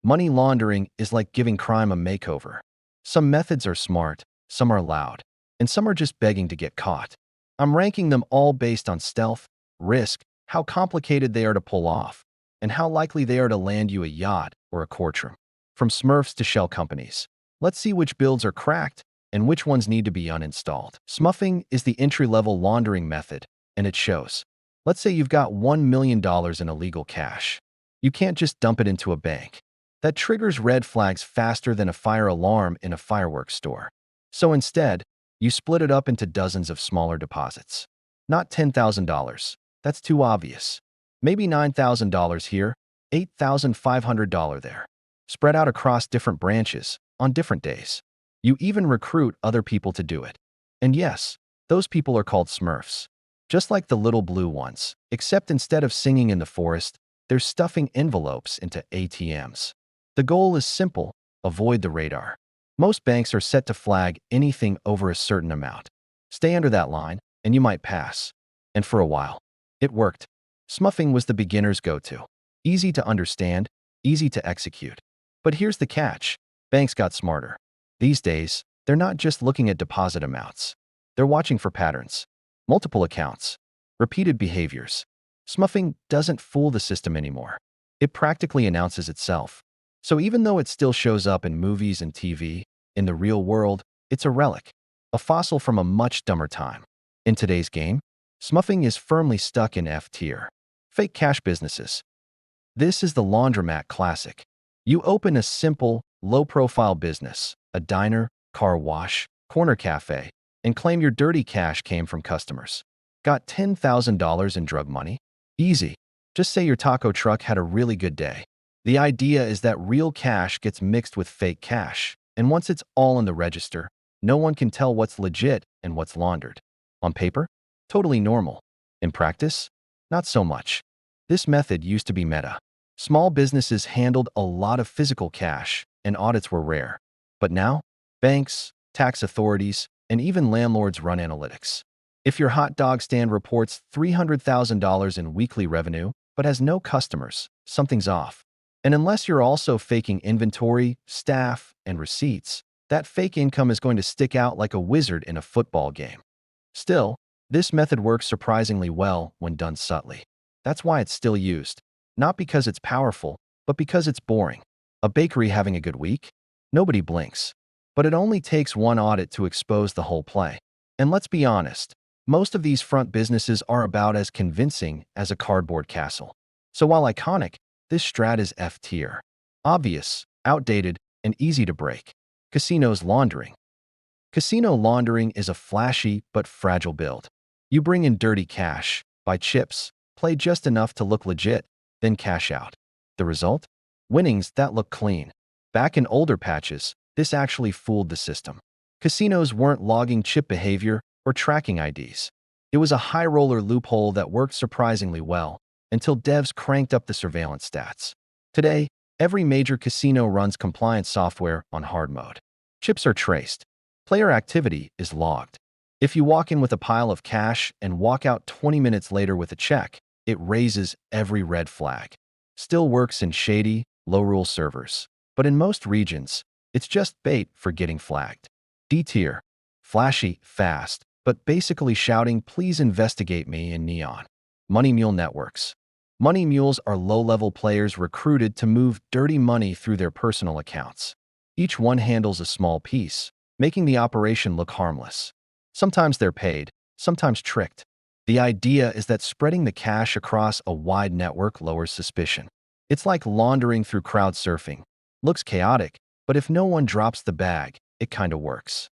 Money laundering is like giving crime a makeover. Some methods are smart, some are loud, and some are just begging to get caught. I'm ranking them all based on stealth, risk, how complicated they are to pull off, and how likely they are to land you a yacht or a courtroom. From smurfs to shell companies. Let's see which builds are cracked and which ones need to be uninstalled. Smurfing is the entry-level laundering method, and it shows. Let's say you've got $1 million in illegal cash. You can't just dump it into a bank. That triggers red flags faster than a fire alarm in a fireworks store. So instead, you split it up into dozens of smaller deposits. Not $10,000. That's too obvious. Maybe $9,000 here, $8,500 there. Spread out across different branches, on different days. You even recruit other people to do it. And yes, those people are called smurfs. Just like the little blue ones, except instead of singing in the forest, they're stuffing envelopes into ATMs. The goal is simple: avoid the radar. Most banks are set to flag anything over a certain amount. Stay under that line, and you might pass. And for a while, it worked. Smurfing was the beginner's go-to. Easy to understand, easy to execute. But here's the catch. Banks got smarter. These days, they're not just looking at deposit amounts. They're watching for patterns. Multiple accounts. Repeated behaviors. Smurfing doesn't fool the system anymore. It practically announces itself. So even though it still shows up in movies and TV, in the real world, it's a relic, a fossil from a much dumber time. In today's game, smurfing is firmly stuck in F tier. Fake cash businesses. This is the laundromat classic. You open a simple, low-profile business, a diner, car wash, corner cafe, and claim your dirty cash came from customers. Got $10,000 in drug money? Easy. Just say your taco truck had a really good day. The idea is that real cash gets mixed with fake cash, and once it's all in the register, no one can tell what's legit and what's laundered. On paper, totally normal. In practice, not so much. This method used to be meta. Small businesses handled a lot of physical cash, and audits were rare. But now, banks, tax authorities, and even landlords run analytics. If your hot dog stand reports $300,000 in weekly revenue, but has no customers, something's off. And unless you're also faking inventory, staff, and receipts, that fake income is going to stick out like a wizard in a football game. Still, this method works surprisingly well when done subtly. That's why it's still used. Not because it's powerful, but because it's boring. A bakery having a good week? Nobody blinks. But it only takes one audit to expose the whole play. And let's be honest, most of these front businesses are about as convincing as a cardboard castle. So while iconic, this strat is F tier. Obvious, outdated, and easy to break. Casinos laundering. Casino laundering is a flashy but fragile build. You bring in dirty cash, buy chips, play just enough to look legit, then cash out. The result? Winnings that look clean. Back in older patches, this actually fooled the system. Casinos weren't logging chip behavior or tracking IDs. It was a high-roller loophole that worked surprisingly well, until devs cranked up the surveillance stats. Today, every major casino runs compliance software on hard mode. Chips are traced. Player activity is logged. If you walk in with a pile of cash and walk out 20 minutes later with a check, it raises every red flag. Still works in shady, low-rule servers. But in most regions, it's just bait for getting flagged. D tier. Flashy, fast, but basically shouting, "Please investigate me," in neon. Money mule networks. Money mules are low-level players recruited to move dirty money through their personal accounts. Each one handles a small piece, making the operation look harmless. Sometimes they're paid, sometimes tricked. The idea is that spreading the cash across a wide network lowers suspicion. It's like laundering through crowd surfing. Looks chaotic, but if no one drops the bag, it kinda works.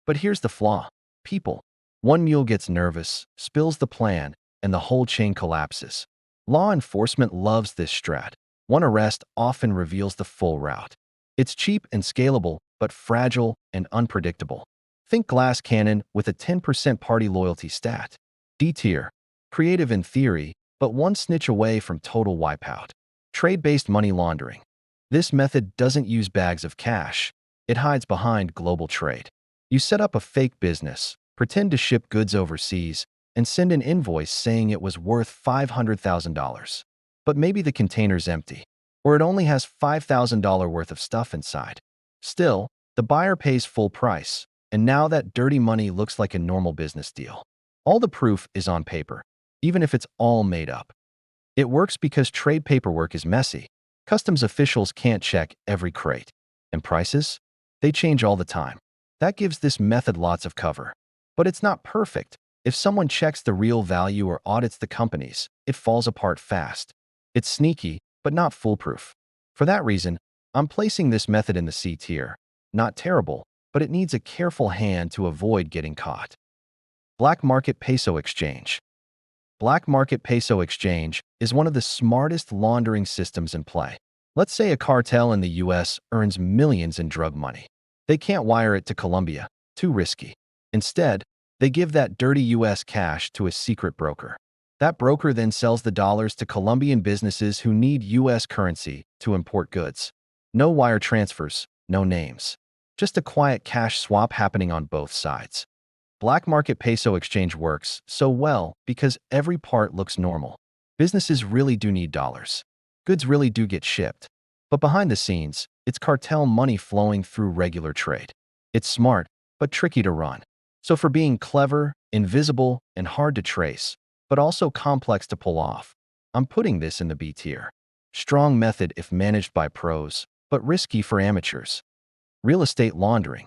But here's the flaw. People. One mule gets nervous, spills the plan, and the whole chain collapses. Law enforcement loves this strat. One arrest often reveals the full route. It's cheap and scalable, but fragile and unpredictable. Think glass cannon with a 10% party loyalty stat. D tier. Creative in theory, but one snitch away from total wipeout. Trade-based money laundering. This method doesn't use bags of cash. It hides behind global trade. You set up a fake business, pretend to ship goods overseas, and send an invoice saying it was worth $500,000. But maybe the container's empty. or it only has $5,000 worth of stuff inside. Still, the buyer pays full price, and now that dirty money looks like a normal business deal. All the proof is on paper, even if it's all made up. It works because trade paperwork is messy. Customs officials can't check every crate. And prices? They change all the time. That gives this method lots of cover. But it's not perfect. If someone checks the real value or audits the companies, it falls apart fast. It's sneaky, but not foolproof. For that reason, I'm placing this method in the C tier. Not terrible, but it needs a careful hand to avoid getting caught. Black market peso exchange. Black market peso exchange is one of the smartest laundering systems in play. Let's say a cartel in the US earns millions in drug money. They can't wire it to Colombia, too risky. Instead, they give that dirty US cash to a secret broker. That broker then sells the dollars to Colombian businesses who need US currency to import goods. No wire transfers, no names. Just a quiet cash swap happening on both sides. Black market peso exchange works so well because every part looks normal. Businesses really do need dollars. Goods really do get shipped. But behind the scenes, it's cartel money flowing through regular trade. It's smart, but tricky to run. So for being clever, invisible, and hard to trace, but also complex to pull off, I'm putting this in the B tier. Strong method if managed by pros, but risky for amateurs. Real estate laundering.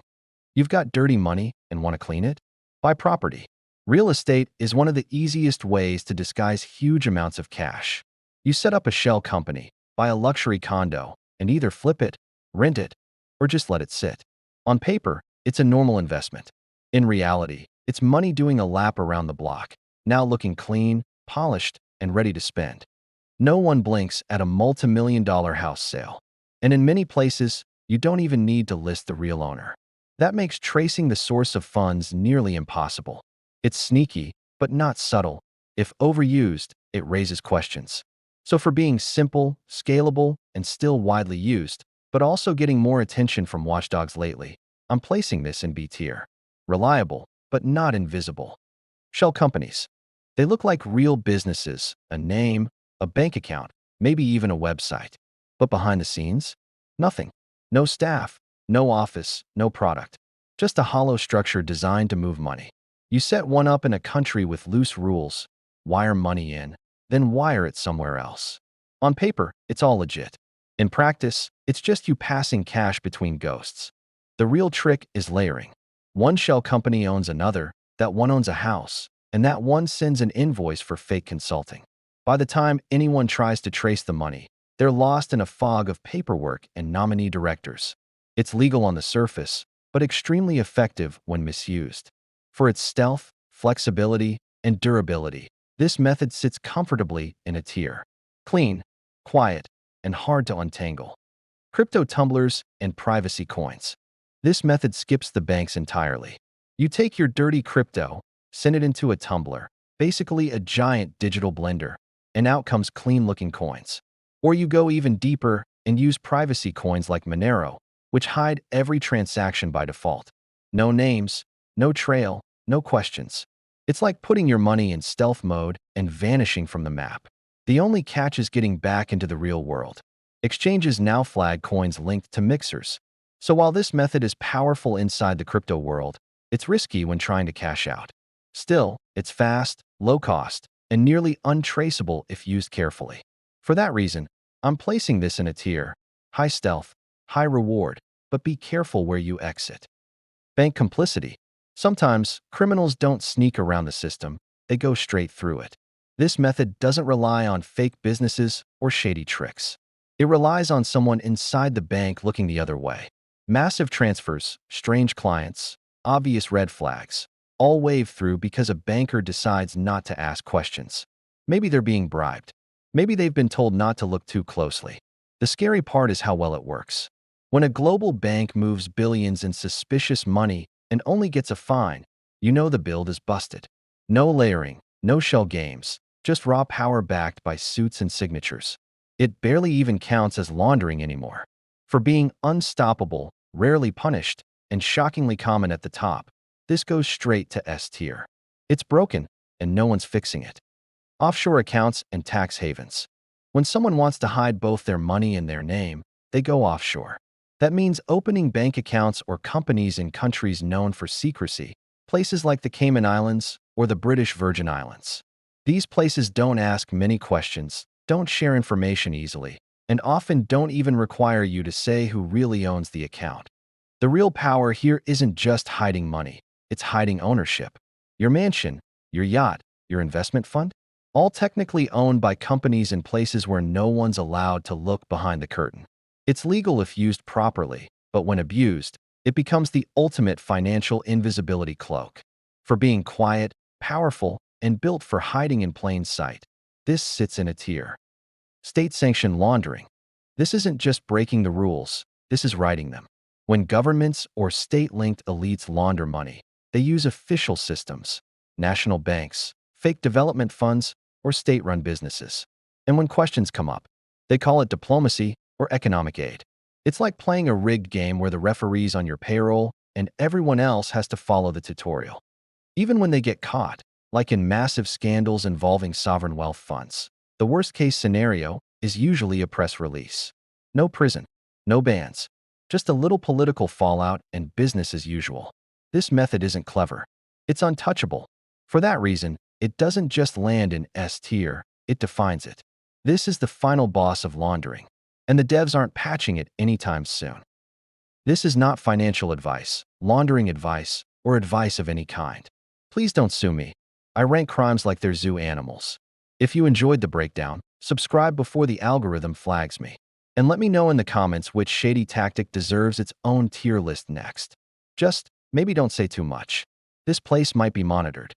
You've got dirty money and want to clean it? Buy property. Real estate is one of the easiest ways to disguise huge amounts of cash. You set up a shell company, buy a luxury condo, and either flip it, rent it, or just let it sit. On paper, it's a normal investment. In reality, it's money doing a lap around the block, now looking clean, polished, and ready to spend. No one blinks at a multi-million-dollar house sale. And in many places, you don't even need to list the real owner. That makes tracing the source of funds nearly impossible. It's sneaky, but not subtle. If overused, it raises questions. So for being simple, scalable, and still widely used, but also getting more attention from watchdogs lately, I'm placing this in B tier. Reliable, but not invisible. Shell companies. They look like real businesses, a name, a bank account, maybe even a website. But behind the scenes, nothing. No staff, no office, no product. Just a hollow structure designed to move money. You set one up in a country with loose rules, wire money in, then wire it somewhere else. On paper, it's all legit. In practice, it's just you passing cash between ghosts. The real trick is layering. One shell company owns another, that one owns a house, and that one sends an invoice for fake consulting. By the time anyone tries to trace the money, they're lost in a fog of paperwork and nominee directors. It's legal on the surface, but extremely effective when misused. For its stealth, flexibility, and durability, this method sits comfortably in a tier. Clean, quiet, and hard to untangle. Crypto tumblers and privacy coins. This method skips the banks entirely. You take your dirty crypto, send it into a tumbler, basically a giant digital blender, and out comes clean-looking coins. Or you go even deeper and use privacy coins like Monero, which hide every transaction by default. No names, no trail, no questions. It's like putting your money in stealth mode and vanishing from the map. The only catch is getting back into the real world. Exchanges now flag coins linked to mixers. So while this method is powerful inside the crypto world, it's risky when trying to cash out. Still, it's fast, low cost, and nearly untraceable if used carefully. For that reason, I'm placing this in a tier. High stealth, high reward, but be careful where you exit. Bank complicity. Sometimes, criminals don't sneak around the system, they go straight through it. This method doesn't rely on fake businesses or shady tricks. It relies on someone inside the bank looking the other way. Massive transfers, strange clients, obvious red flags, all wave through because a banker decides not to ask questions. Maybe they're being bribed. Maybe they've been told not to look too closely. The scary part is how well it works. When a global bank moves billions in suspicious money and only gets a fine, you know the build is busted. No layering, no shell games, just raw power backed by suits and signatures. It barely even counts as laundering anymore. For being unstoppable, rarely punished, and shockingly common at the top, this goes straight to S tier. It's broken, and no one's fixing it. Offshore accounts and tax havens. When someone wants to hide both their money and their name, they go offshore. That means opening bank accounts or companies in countries known for secrecy, places like the Cayman Islands or the British Virgin Islands. These places don't ask many questions, don't share information easily, and often don't even require you to say who really owns the account. The real power here isn't just hiding money, it's hiding ownership. Your mansion, your yacht, your investment fund, all technically owned by companies in places where no one's allowed to look behind the curtain. It's legal if used properly, but when abused, it becomes the ultimate financial invisibility cloak. For being quiet, powerful, and built for hiding in plain sight, this sits in a tier. State-sanctioned laundering. This isn't just breaking the rules, this is writing them. When governments or state-linked elites launder money, they use official systems, national banks, fake development funds, or state-run businesses. And when questions come up, they call it diplomacy or economic aid. It's like playing a rigged game where the referee's on your payroll and everyone else has to follow the tutorial. Even when they get caught, like in massive scandals involving sovereign wealth funds, the worst-case scenario is usually a press release. No prison, no bans, just a little political fallout and business as usual. This method isn't clever. It's untouchable. For that reason, it doesn't just land in S tier, it defines it. This is the final boss of laundering, and the devs aren't patching it anytime soon. This is not financial advice, laundering advice, or advice of any kind. Please don't sue me. I rank crimes like they're zoo animals. If you enjoyed the breakdown, subscribe before the algorithm flags me. And let me know in the comments which shady tactic deserves its own tier list next. Just maybe don't say too much. This place might be monitored.